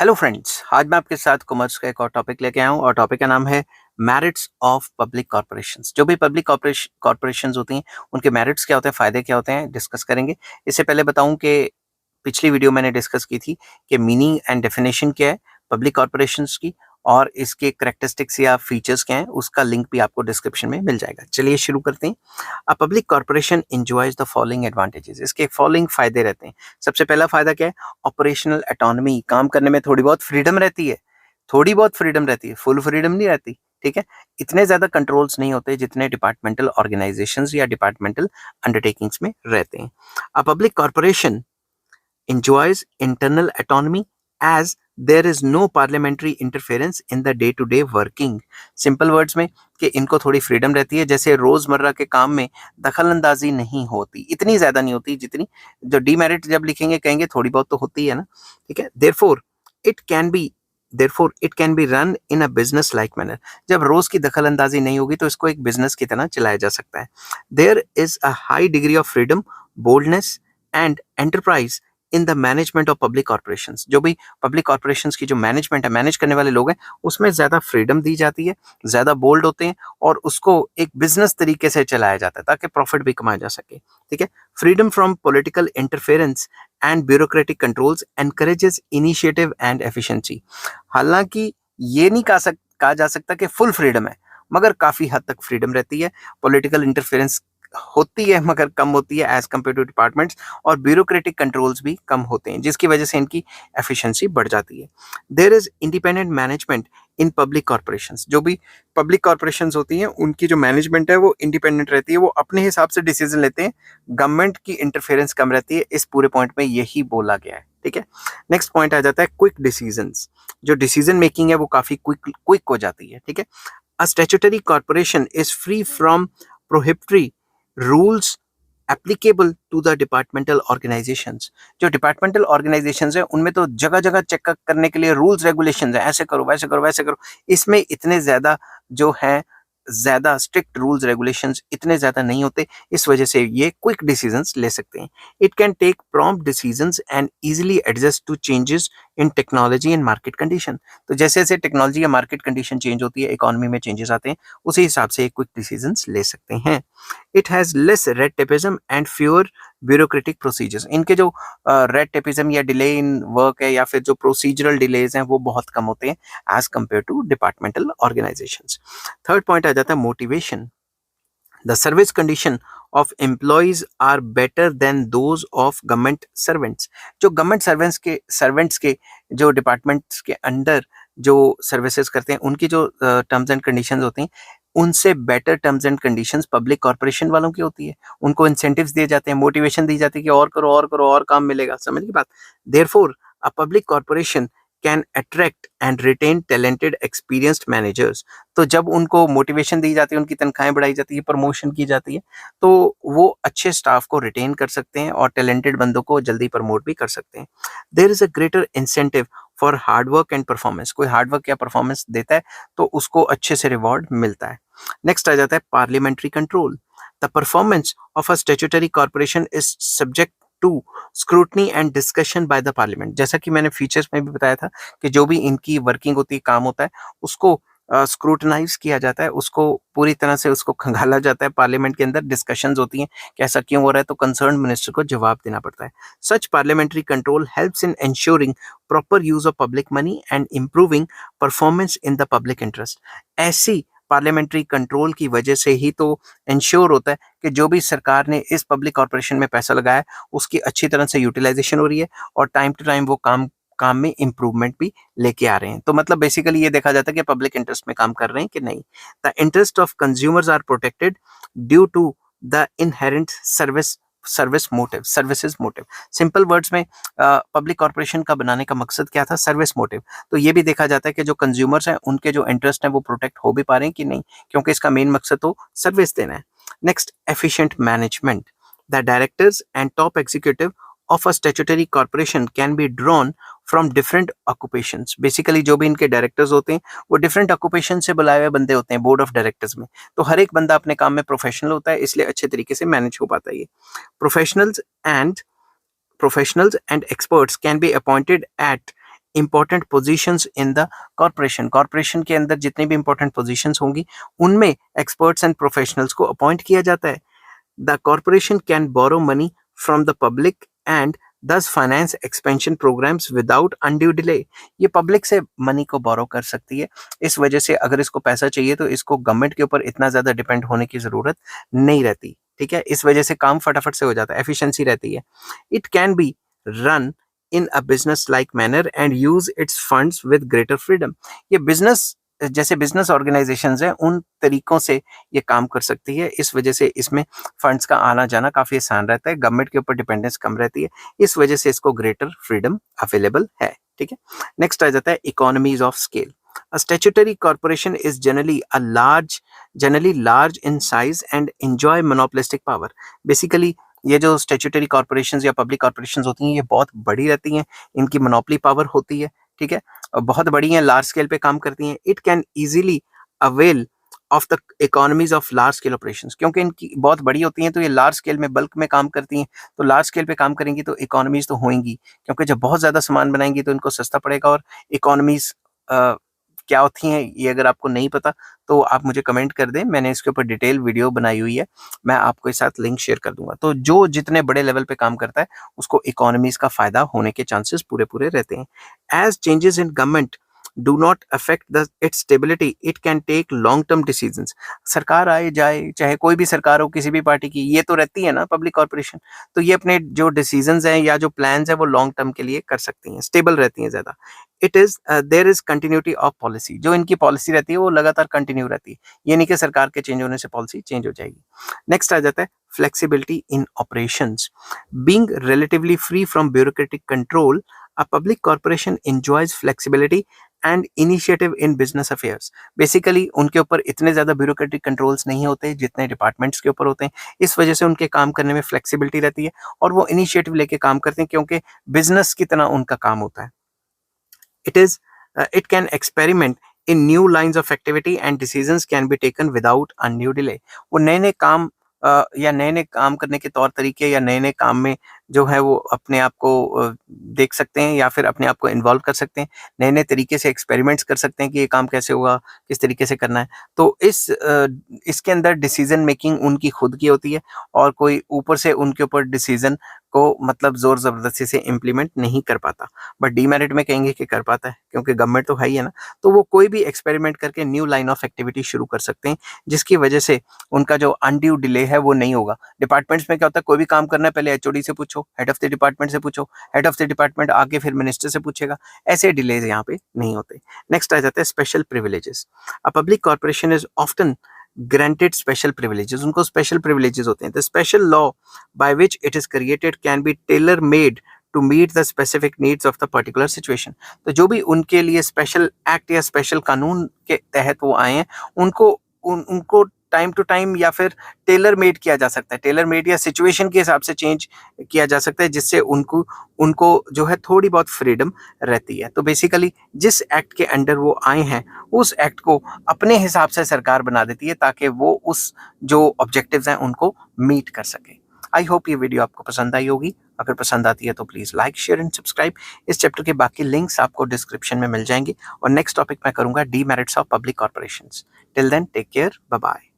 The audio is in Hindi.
हेलो फ्रेंड्स, आज मैं आपके साथ कॉमर्स का एक और टॉपिक लेके आया हूँ और टॉपिक का नाम है मेरिट्स ऑफ पब्लिक कॉर्पोरेशंस। जो भी पब्लिक कॉर्पोरेशंस होती हैं उनके मेरिट्स क्या होते हैं, फायदे क्या होते हैं, डिस्कस करेंगे। इससे पहले बताऊं कि पिछली वीडियो मैंने डिस्कस की थी कि मीनिंग एंड डेफिनेशन क्या है पब्लिक कॉर्पोरेशंस की और इसके करेक्टरिस्टिक्स या फीचर्स क्या हैं, उसका लिंक भी आपको डिस्क्रिप्शन में मिल जाएगा। चलिए शुरू करते हैं। अ public corporation enjoys the following advantages. इसके फॉलोइंग फायदे रहते हैं। सबसे पहला फायदा क्या है? ऑपरेशनल ऑटोनॉमी, काम करने में थोड़ी बहुत फ्रीडम रहती है। थोड़ी बहुत फ्रीडम रहती है, फुल फ्रीडम नहीं रहती। ठीक है, इतने ज्यादा कंट्रोल्स नहीं होते जितने डिपार्टमेंटल ऑर्गेनाइजेशंस या डिपार्टमेंटल अंडरटेकिंग्स में रहते हैं। अ public corporation enjoys internal autonomy as there is no parliamentary interference in the day to day working। Simple words में कि इनको थोड़ी फ्रीडम रहती है, जैसे रोजमर्रा के काम में दखल अंदाजी नहीं होती, इतनी ज्यादा नहीं होती जितनी जो डीमेरिट जब लिखेंगे कहेंगे थोड़ी बहुत तो होती है ना। ठीक है, it can be therefore it can be run in a business like manner. जब रोज की दखल अंदाजी नहीं होगी तो इसको एक बिजनेस की तरह चलाया जा सकता है। There is a high degree of freedom, boldness and enterprise in the management of public corporations. जो भी पब्लिक कॉर्पोरेशंस की जो मैनेजमेंट है, मैनेज करने वाले लोग हैं, उसमें ज्यादा फ्रीडम दी जाती है, ज्यादा बोल्ड होते हैं और उसको एक बिजनेस तरीके से चलाया जाता है ताकि प्रॉफिट भी कमाया जा सके। ठीक है, freedom from political interference and bureaucratic controls encourages initiative and efficiency. हालांकि ये नहीं कहा जा सकता कि फुल फ्रीडम है, मगर काफी हद तक फ्रीडम रहती है। पॉलिटिकल इंटरफेरेंस होती है मगर कम होती है एज कम्पेयर टू डिपार्टमेंट्स, और ब्यूरोक्रेटिक कंट्रोल्स भी कम होते हैं जिसकी वजह से इनकी एफिशिएंसी बढ़ जाती है। There is independent management in public corporations. जो भी पब्लिक कॉर्पोरेशंस होती हैं उनकी जो मैनेजमेंट है वो इंडिपेंडेंट रहती है, वो अपने हिसाब से डिसीजन लेते हैं, गवर्नमेंट की इंटरफेरेंस कम रहती है। इस पूरे पॉइंट में यही बोला गया है। ठीक है, नेक्स्ट पॉइंट आ जाता है क्विक डिसीजंस। जो डिसीजन मेकिंग है वो काफी क्विक हो जाती है। ठीक है, a statutory corporation is free from prohibitory rules applicable to the departmental organisations. जो डिपार्टमेंटल ऑर्गेनाइजेशंस है उनमें तो जगह जगह चेक करने के लिए रूल्स रेगुलेशंस है, ऐसे करो वैसे करो वैसे करो। इसमें इतने ज्यादा जो है, ज्यादा स्ट्रिक्ट रूल्स रेगुलेशंस इतने ज्यादा नहीं होते, इस वजह से ये क्विक डिसीजंस ले सकते हैं। It can take prompt decisions and easily adjust to changes in technology and market condition. तो जैसे जैसे टेक्नोलॉजी या मार्केट कंडीशन चेंज होती है, इकोनॉमी में चेंजेस आते हैं, उसी हिसाब से क्विक डिसीजंस ले सकते हैं। It has less red tapism and fewer bureaucratic procedures. इनके जो रेड टेपिज्म या डिले इन वर्क है या फिर जो प्रोसीजरल डिलेज हैं वो बहुत कम होते हैं as compare to departmental organisations. Third point आ जाता है motivation. The service condition of employees are better than those of government servants. जो गवर्नमेंट सर्वेंट्स के जो डिपार्टमेंट्स के अंडर जो सर्विसेज करते हैं उनकी जो टर्म्स एंड कंडीशंस होती हैं उनसे better terms and conditions public corporation वालों की होती है। उनको इंसेंटिव्स दिए जाते हैं, मोटिवेशन दी जाती है कि और करो और करो और काम मिलेगा। समझ की बात? Therefore a public corporation can attract and retain talented experienced managers. तो जब उनको मोटिवेशन दी जाती है, उनकी तनख्वाहें बढ़ाई जाती है, प्रमोशन की जाती है, तो वो अच्छे स्टाफ को रिटेन कर सकते हैं और टैलेंटेड बंदों को जल्दी प्रमोट भी कर सकते हैं। There is a greater incentive for hard work and performance. कोई हार्डवर्क या परफॉर्मेंस देता है तो उसको अच्छे से रिवॉर्ड मिलता है। नेक्स्ट आ जाता है parliamentary control. The performance of a statutory corporation is subject to scrutiny and discussion by the parliament. जैसा कि मैंने फीचर्स में भी बताया था कि जो भी इनकी वर्किंग होती है, काम होता है, उसको स्क्रूटनाइज किया जाता है, उसको पूरी तरह से उसको खंगाला जाता है। पार्लियामेंट के अंदर डिस्कशंस होती हैं कि ऐसा क्यों हो रहा है, तो कंसर्न मिनिस्टर को जवाब देना पड़ता है। Such parliamentary control helps in ensuring proper use of public money and improving performance in the public interest. ऐसी पार्लियामेंट्री कंट्रोल की वजह से ही तो इंश्योर होता है कि जो भी सरकार ने इस पब्लिक कॉर्पोरेशन में पैसा लगाया उसकी अच्छी तरह से यूटिलाइजेशन हो रही है और टाइम टू टाइम वो काम में इंप्रूवमेंट भी लेके आ रहे हैं। तो मतलब बेसिकली ये देखा जाता है कि पब्लिक इंटरेस्ट में काम कर रहे हैं कि नहीं। The interest of consumers are protected due to the inherent services motive. Simple words में पब्लिक कॉर्पोरेशन का बनाने का मकसद क्या था? Service motive. तो ये भी देखा जाता है कि जो कंज्यूमर्स हैं उनके जो इंटरेस्ट हैं वो प्रोटेक्ट हो भी पा रहे हैं कि नहीं, क्योंकि इसका मेन मकसद तो सर्विस देना है। Next, efficient management. The directors and top executive of a statutory corporation can be drawn from different occupations। Basically जो भी इनके डायरेक्टर्स होते हैं वो डिफरेंट ऑक्यूपेशन से बुलाए हुए बंदे होते हैं बोर्ड ऑफ डायरेक्टर्स में। तो हर एक बंदा अपने काम में प्रोफेशनल होता है, इसलिए अच्छे तरीके से मैनेज हो पाता है ये। Professionals and professionals and experts can be appointed at important positions in the corporation. Corporation के अंदर जितनी भी इंपॉर्टेंट पोजीशंस होंगी उनमें एक्सपर्ट्स एंड प्रोफेशनल्स को अपॉइंट किया जाता है। The corporation can borrow money from the public and thus finance expansion programmes without undue delay. ये पब्लिक से मनी को बोरो कर सकती है, इस वजह से अगर इसको पैसा चाहिए तो इसको गवर्नमेंट के ऊपर इतना ज्यादा डिपेंड होने की जरूरत नहीं रहती। ठीक है, इस वजह से काम फटाफट से हो जाता है, एफिशिएंसी रहती है। It can be run in a business like manner and use it's funds with greater freedom. ये बिजनेस जैसे बिजनेस ऑर्गेनाइजेशंस हैं उन तरीकों से ये काम कर सकती है, इस वजह से इसमें फंड्स का आना जाना काफी आसान रहता है, गवर्नमेंट के ऊपर डिपेंडेंस कम रहती है, इस वजह से इसको ग्रेटर फ्रीडम अवेलेबल है। ठीक है, नेक्स्ट आ जाता है economies of scale. A statutory corporation is generally large in size and enjoy monopolistic power. Basically ये जो स्टेचुटरी कॉर्पोरेशंस या पब्लिक कॉर्पोरेशंस होती हैं ये बहुत बड़ी रहती हैं, इनकी मोनोपोली पावर होती है। ठीक है, और बहुत बड़ी हैं, लार्ज स्केल पे काम करती हैं। It can easily avail of the economies of large scale operations, क्योंकि इनकी बहुत बड़ी होती हैं तो ये लार्ज स्केल में बल्क में काम करती हैं, तो लार्ज स्केल पे काम करेंगी तो इकोनॉमीज तो होंगी, क्योंकि जब बहुत ज्यादा सामान बनाएंगी तो इनको सस्ता पड़ेगा। और इकोनॉमीज क्या होती हैं ये अगर आपको नहीं पता तो आप मुझे कमेंट कर दें, मैंने इसके ऊपर डिटेल वीडियो बनाई हुई है, मैं आपको इस साथ लिंक शेयर कर दूंगा। तो जो जितने बड़े लेवल पे काम करता है उसको इकोनॉमीज का फायदा होने के चांसेस पूरे पूरे रहते हैं। As changes in government do not affect the its stability it can take long term decisions. सरकार आए जाए, चाहे कोई भी सरकार हो किसी भी पार्टी की, ये तो रहती है ना पब्लिक कॉर्पोरेशन, तो ये अपने जो डिसीजंस हैं या जो प्लान्स हैं वो लॉन्ग टर्म के लिए कर सकती हैं, स्टेबल रहती हैं ज्यादा। It is there is continuity of policy, जो इनकी पॉलिसी रहती है वो लगातार कंटिन्यू रहती है, ये नहीं कि सरकार के चेंज होने से पॉलिसी चेंज हो जाएगी। नेक्स्ट आ जाता है flexibility in operations. Being relatively free from bureaucratic control, a public corporation enjoys flexibility and initiative in business affairs. Basically उनके ऊपर इतने ज्यादा ब्यूरोक्रेटिक कंट्रोल्स नहीं होते जितने डिपार्टमेंट्स के ऊपर होते हैं, इस वजह से उनके काम करने में फ्लेक्सिबिलिटी रहती है और वो इनिशिएटिव लेके काम करते हैं, क्योंकि बिजनेस की तरह उनका काम होता है। It can experiment in new lines of activity and decisions can be taken without undue delay. वो नए नए काम या नए नए काम करने के तौर तरीके या नए नए काम में जो है वो अपने आप को देख सकते हैं या फिर अपने आप को इन्वॉल्व कर सकते हैं, नए नए तरीके से एक्सपेरिमेंट्स कर सकते हैं कि ये काम कैसे होगा, किस तरीके से करना है। तो इसके अंदर डिसीजन मेकिंग उनकी खुद की होती है और कोई ऊपर से उनके ऊपर डिसीजन को मतलब जोर जबरदस्ती से इम्प्लीमेंट नहीं कर पाता। बट डीमेरिट में कहेंगे कि कर पाता है, क्योंकि गवर्नमेंट तो है ही है ना, तो वो कोई भी एक्सपेरिमेंट करके न्यू लाइन ऑफ एक्टिविटी शुरू कर सकते हैं, जिसकी वजह से उनका जो अनड्यू डिले है वो नहीं होगा। डिपार्टमेंट्स में क्या होता है, कोई भी काम करना है पहले एचओडी से पूछो, हेड ऑफ द डिपार्टमेंट से पूछो, हेड ऑफ द डिपार्टमेंट आगे फिर मिनिस्टर से पूछेगा, ऐसे डिलेज यहाँ पे नहीं होते। नेक्स्ट आ जाता है special privileges. A public corporation is often granted special privileges, उनको स्पेशल प्रिविलेजेस होते हैं। The special law by which it is created can be tailor made to meet the specific needs of the particular situation. तो जो भी उनके लिए स्पेशल एक्ट या स्पेशल कानून के तहत वो आए हैं उनको टाइम टू टाइम या फिर टेलर मेड किया जा सकता है, टेलर मेड या सिचुएशन के हिसाब से चेंज किया जा सकता है, जिससे उनको जो है थोड़ी बहुत फ्रीडम रहती है। तो बेसिकली जिस एक्ट के अंडर वो आए हैं उस एक्ट को अपने हिसाब से सरकार बना देती है ताकि वो उस जो ऑब्जेक्टिव्स हैं उनको मीट कर सके। आई होप ये वीडियो आपको पसंद आई होगी, अगर पसंद आती है तो please like share and subscribe. इस चैप्टर के बाकी लिंक्स आपको डिस्क्रिप्शन में मिल जाएंगे और नेक्स्ट टॉपिक मैं करूंगा demerits of public corporations. Till then take care, bye bye.